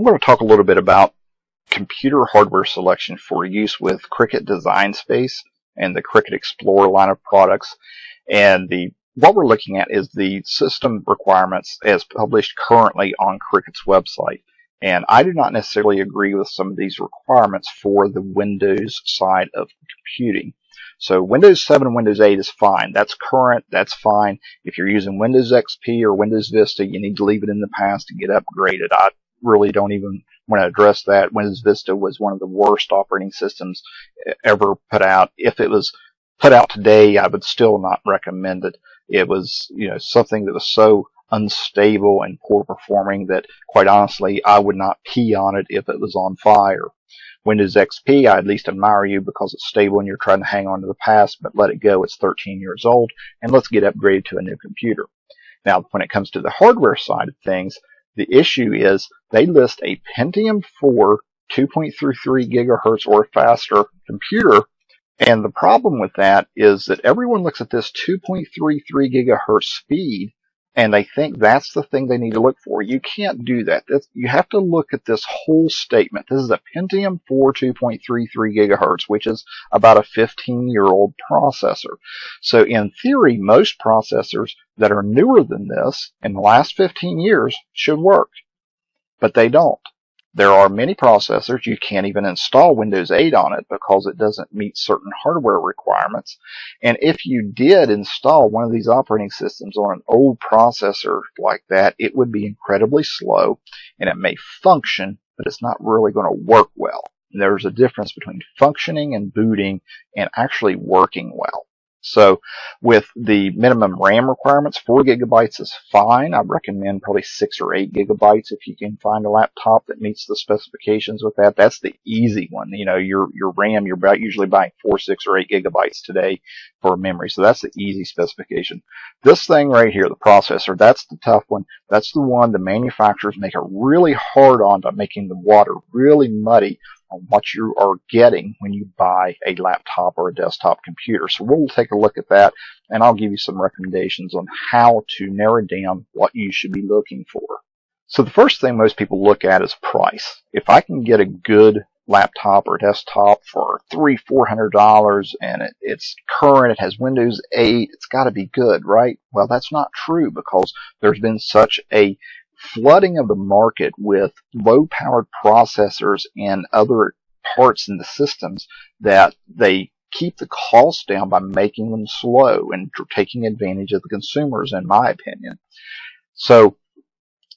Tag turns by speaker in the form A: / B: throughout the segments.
A: I'm going to talk a little bit about computer hardware selection for use with Cricut Design Space and the Cricut Explorer line of products. And what we're looking at is the system requirements as published currently on Cricut's website. And I do not necessarily agree with some of these requirements for the Windows side of computing. So Windows 7 and Windows 8 is fine. That's current. That's fine. If you're using Windows XP or Windows Vista, you need to leave it in the past to get upgraded. I really don't even want to address that. Windows Vista was one of the worst operating systems ever put out. If it was put out today, I would still not recommend it. It was, something that was so unstable and poor performing that, quite honestly, I would not pee on it if it was on fire. Windows XP, I at least admire you because it's stable and you're trying to hang on to the past, but let it go. It's 13 years old, and let's get upgraded to a new computer. Now, when it comes to the hardware side of things, the issue is they list a Pentium 4 2.33 gigahertz or faster computer, and the problem with that is that everyone looks at this 2.33 gigahertz speed and they think that's the thing they need to look for. You can't do that. You have to look at this whole statement. This is a Pentium 4 2.33 gigahertz, which is about a 15-year-old processor. So in theory, most processors that are newer than this in the last 15 years should work, but they don't. There are many processors you can't even install Windows 8 on it because it doesn't meet certain hardware requirements. And if you did install one of these operating systems on an old processor like that, it would be incredibly slow and it may function, but it's not really going to work well. And there's a difference between functioning and booting and actually working well. So with the minimum RAM requirements, 4 gigabytes is fine. I recommend probably 6 or 8 gigabytes if you can find a laptop that meets the specifications with that. That's the easy one. Your RAM, you're usually buying 4, 6, or 8 gigabytes today for memory. So that's the easy specification. This thing right here, the processor, that's the tough one. That's the one the manufacturers make it really hard on by making the water really muddy on what you are getting when you buy a laptop or a desktop computer. So we'll take a look at that, and I'll give you some recommendations on how to narrow down what you should be looking for. So the first thing most people look at is price. If I can get a good laptop or desktop for $300-400 and it's current, it has Windows 8, it's got to be good, right? Well, that's not true because there's been such a flooding of the market with low-powered processors and other parts in the systems that they keep the cost down by making them slow and taking advantage of the consumers, in my opinion. So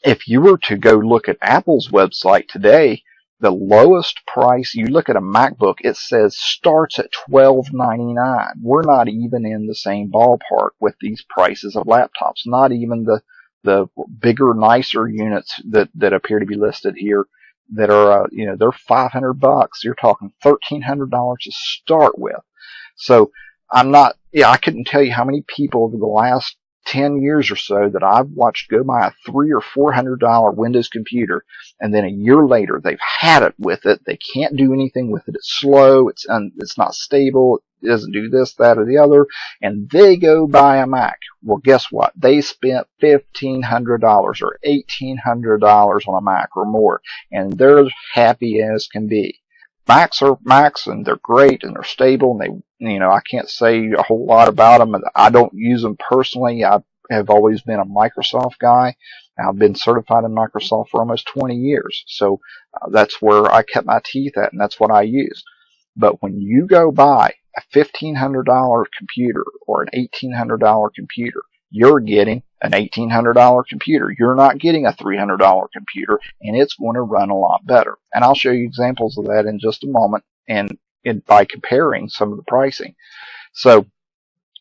A: if you were to go look at Apple's website today, the lowest price, you look at a MacBook, it says starts at $12.99. We're not even in the same ballpark with these prices of laptops, not even the bigger, nicer units that appear to be listed here that are, they're $500. You're talking $1,300 to start with. So I couldn't tell you how many people over the last 10 years or so that I've watched go buy a $300 or $400 Windows computer, and then a year later they've had it with it. They can't do anything with it. It's slow. It's not stable. It doesn't do this, that, or the other, and they go buy a Mac. Well, guess what? They spent $1,500 or $1,800 on a Mac or more, and they're happy as can be. Macs are Macs, and they're great, and they're stable, and I can't say a whole lot about them. I don't use them personally. I have always been a Microsoft guy. I've been certified in Microsoft for almost 20 years, so that's where I kept my teeth at, and that's what I use. But when you go buy a $1,500 computer or an $1,800 computer, you're getting an $1,800 computer. You're not getting a $300 computer, and it's going to run a lot better. And I'll show you examples of that in just a moment, and by comparing some of the pricing. So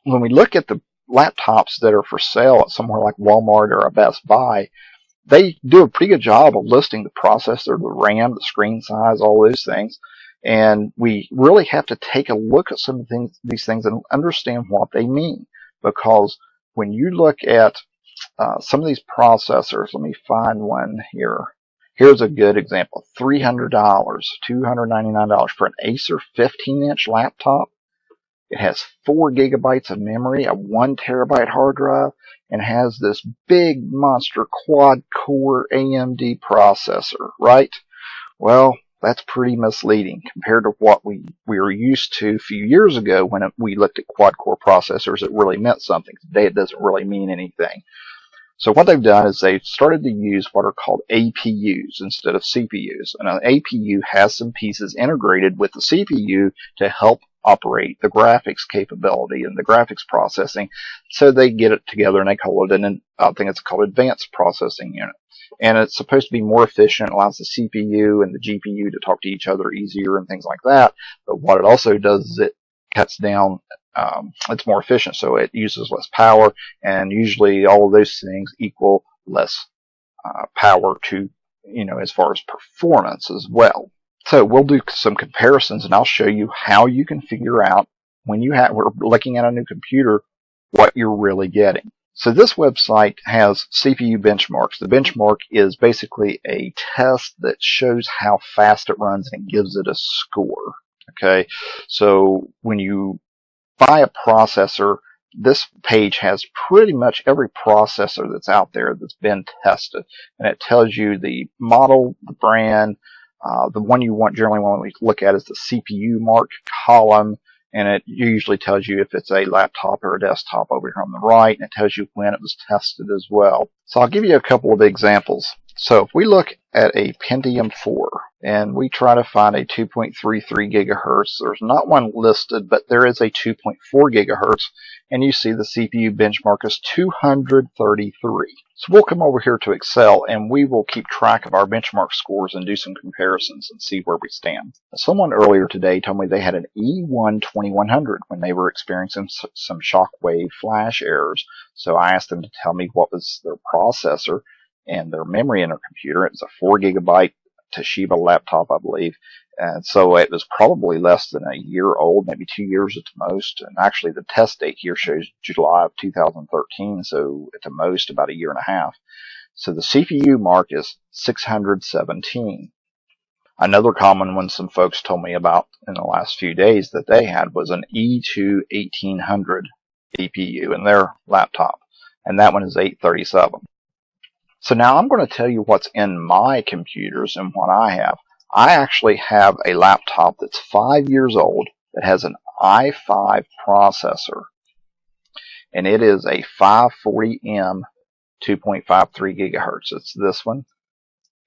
A: when we look at the laptops that are for sale at somewhere like Walmart or a Best Buy, they do a pretty good job of listing the processor, the RAM, the screen size, all those things. And we really have to take a look at some of these things and understand what they mean. Because when you look at some of these processors, let me find one here. Here's a good example. $300, $299 for an Acer 15-inch laptop. It has 4 gigabytes of memory, a 1 terabyte hard drive, and has this big monster quad-core AMD processor, right? Well, that's pretty misleading compared to what we were used to a few years ago when we looked at quad-core processors. It really meant something. Today it doesn't really mean anything. So what they've done is they've started to use what are called APUs instead of CPUs. And an APU has some pieces integrated with the CPU to help operate the graphics capability and the graphics processing. So they get it together and they call it I think it's called Advanced Processing Unit. And it's supposed to be more efficient, allows the CPU and the GPU to talk to each other easier and things like that. But what it also does is it cuts down, it's more efficient, so it uses less power, and usually all of those things equal less power to, as far as performance as well. So we'll do some comparisons, and I'll show you how you can figure out when we're looking at a new computer what you're really getting. So this website has CPU benchmarks. The benchmark is basically a test that shows how fast it runs and it gives it a score. Okay, so when you buy a processor, this page has pretty much every processor that's out there that's been tested, and it tells you the model, the brand. The one you generally want to look at is the CPU mark column, and it usually tells you if it's a laptop or a desktop over here on the right, and it tells you when it was tested as well. So I'll give you a couple of examples. So if we look at a Pentium 4 and we try to find a 2.33 gigahertz, there's not one listed, but there is a 2.4 gigahertz, and you see the CPU benchmark is 233. So we'll come over here to Excel and we will keep track of our benchmark scores and do some comparisons and see where we stand. Someone earlier today told me they had an E1 2100 when they were experiencing some Shockwave flash errors. So I asked them to tell me what was their processor and their memory in their computer. It was a 4 gigabyte Toshiba laptop, I believe. And so it was probably less than a year old, maybe 2 years at the most. And actually the test date here shows July of 2013, so at the most about a year and a half. So the CPU mark is 617. Another common one some folks told me about in the last few days that they had was an E2 1800 APU in their laptop. And that one is 837. So now I'm going to tell you what's in my computers and what I have. I actually have a laptop that's 5 years old that has an i5 processor, and it is a 540M 2.53 gigahertz. It's this one,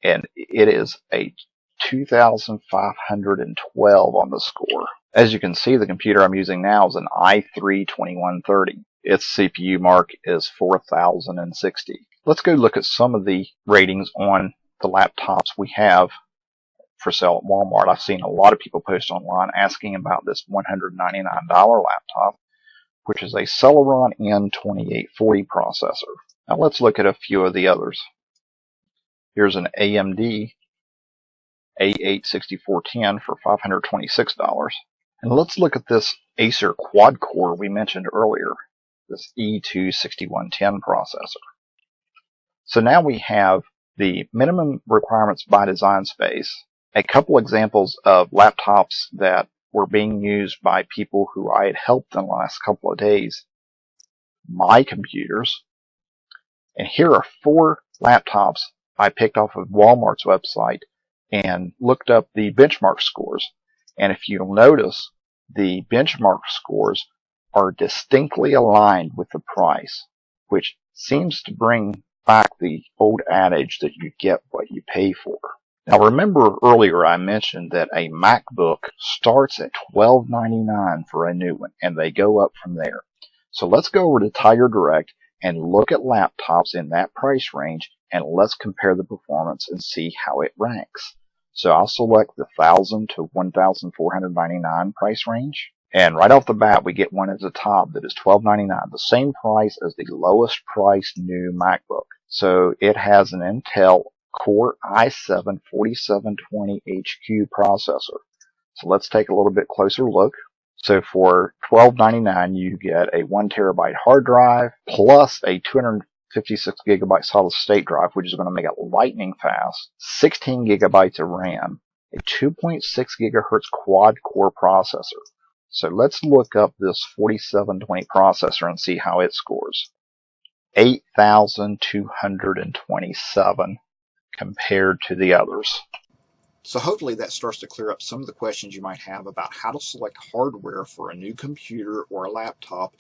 A: and it is a 2,512 on the score. As you can see, the computer I'm using now is an i3 2130. Its CPU mark is 4060. Let's go look at some of the ratings on the laptops we have for sale at Walmart. I've seen a lot of people post online asking about this $199 laptop, which is a Celeron N2840 processor. Now let's look at a few of the others. Here's an AMD A8 6410 for $526. And let's look at this Acer quad-core we mentioned earlier, this E2 6110 processor. So now we have the minimum requirements by Design Space, a couple examples of laptops that were being used by people who I had helped in the last couple of days, my computers, and here are 4 laptops I picked off of Walmart's website and looked up the benchmark scores. And if you'll notice, the benchmark scores are distinctly aligned with the price, which seems to bring back the old adage that you get what you pay for. Now remember earlier I mentioned that a MacBook starts at $12.99 for a new one, and they go up from there. So let's go over to Tiger Direct and look at laptops in that price range, and let's compare the performance and see how it ranks. So I'll select the $1,000 to $1,499 price range. And right off the bat, we get one at the top that is $12.99, the same price as the lowest priced new MacBook. So it has an Intel Core i7 4720HQ processor. So let's take a little bit closer look. So for $12.99, you get a 1 terabyte hard drive plus a 256 gigabyte solid state drive, which is going to make it lightning fast, 16 gigabytes of RAM, a 2.6 gigahertz quad core processor. So let's look up this 4720 processor and see how it scores. 8,227 compared to the others. So hopefully that starts to clear up some of the questions you might have about how to select hardware for a new computer or a laptop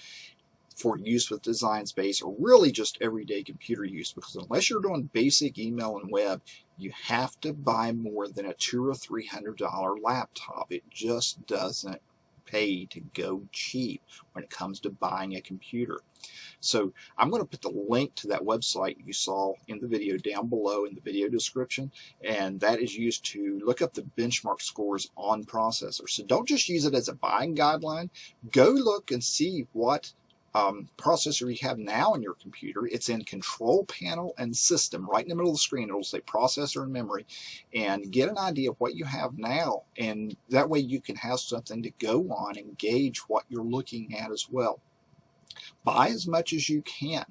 A: for use with Design Space, or really just everyday computer use, because unless you're doing basic email and web, you have to buy more than a $200 or $300 laptop. It just doesn't pay to go cheap when it comes to buying a computer. So I'm going to put the link to that website you saw in the video down below in the video description, and that is used to look up the benchmark scores on processors. So don't just use it as a buying guideline. Go look and see what processor you have now in your computer. It's in Control Panel and System. Right in the middle of the screen, it'll say Processor and Memory, and get an idea of what you have now, and that way you can have something to go on and gauge what you're looking at as well. Buy as much as you can.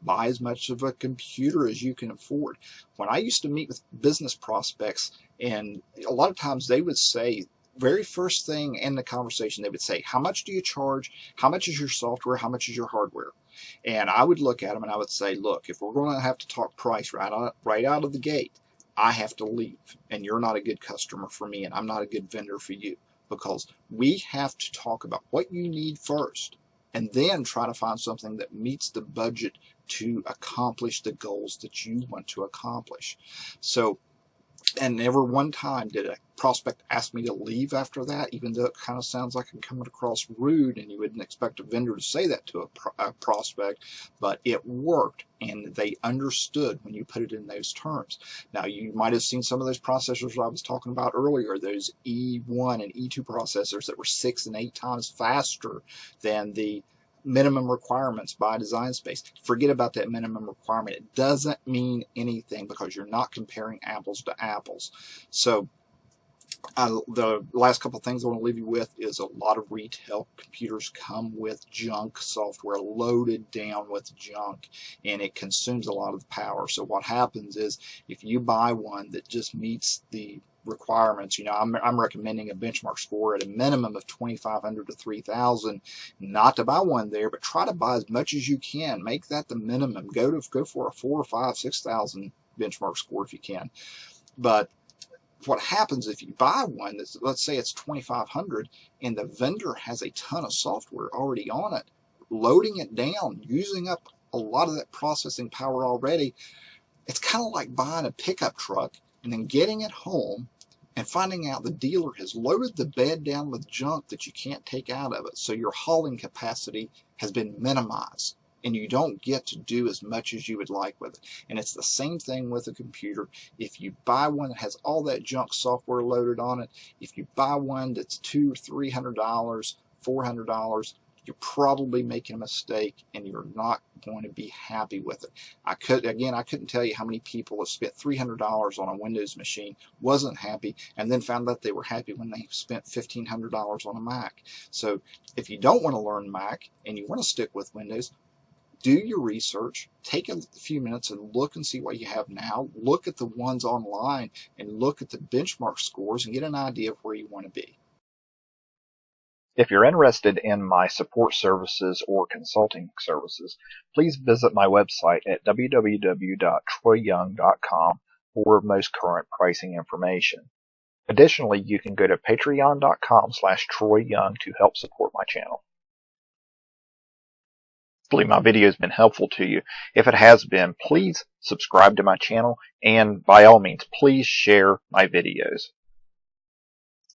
A: Buy as much of a computer as you can afford. When I used to meet with business prospects, and a lot of times they would say, very first thing in the conversation, they would say, how much do you charge? How much is your software? How much is your hardware? And I would look at them and I would say, look, if we're going to have to talk price right out of the gate, I have to leave, and you're not a good customer for me, and I'm not a good vendor for you, because we have to talk about what you need first, and then try to find something that meets the budget to accomplish the goals that you want to accomplish. So, and never one time did a prospect ask me to leave after that, even though it kind of sounds like I'm coming across rude, and you wouldn't expect a vendor to say that to a prospect, but it worked, and they understood when you put it in those terms. Now, you might have seen some of those processors I was talking about earlier, those E1 and E2 processors that were 6 and 8 times faster than the minimum requirements by Design Space. Forget about that minimum requirement. It doesn't mean anything because you're not comparing apples to apples. So the last couple of things I want to leave you with is a lot of retail computers come with junk software, loaded down with junk, and it consumes a lot of the power. So what happens is, if you buy one that just meets the requirements, you know, I'm recommending a benchmark score at a minimum of 2,500 to 3,000. Not to buy one there, but try to buy as much as you can. Make that the minimum. Go for a 4,000 or 5,000, 6,000 benchmark score if you can. But what happens if you buy one that's, let's say it's 2,500, and the vendor has a ton of software already on it, loading it down, using up a lot of that processing power already, it's kind of like buying a pickup truck and then getting it home and finding out the dealer has loaded the bed down with junk that you can't take out of it. So your hauling capacity has been minimized, and you don't get to do as much as you would like with it. And it's the same thing with a computer. If you buy one that has all that junk software loaded on it, if you buy one that's $200 or $300, $400, you're probably making a mistake, and you're not going to be happy with it. I couldn't tell you how many people have spent $300 on a Windows machine, wasn't happy, and then found out they were happy when they spent $1,500 on a Mac. So if you don't want to learn Mac and you want to stick with Windows, do your research, take a few minutes and look and see what you have now. Look at the ones online and look at the benchmark scores and get an idea of where you want to be. If you're interested in my support services or consulting services, please visit my website at www.troyyoung.com for most current pricing information. Additionally, you can go to patreon.com/troyyoung to help support my channel. Hopefully my video has been helpful to you. If it has been, please subscribe to my channel, and by all means, please share my videos.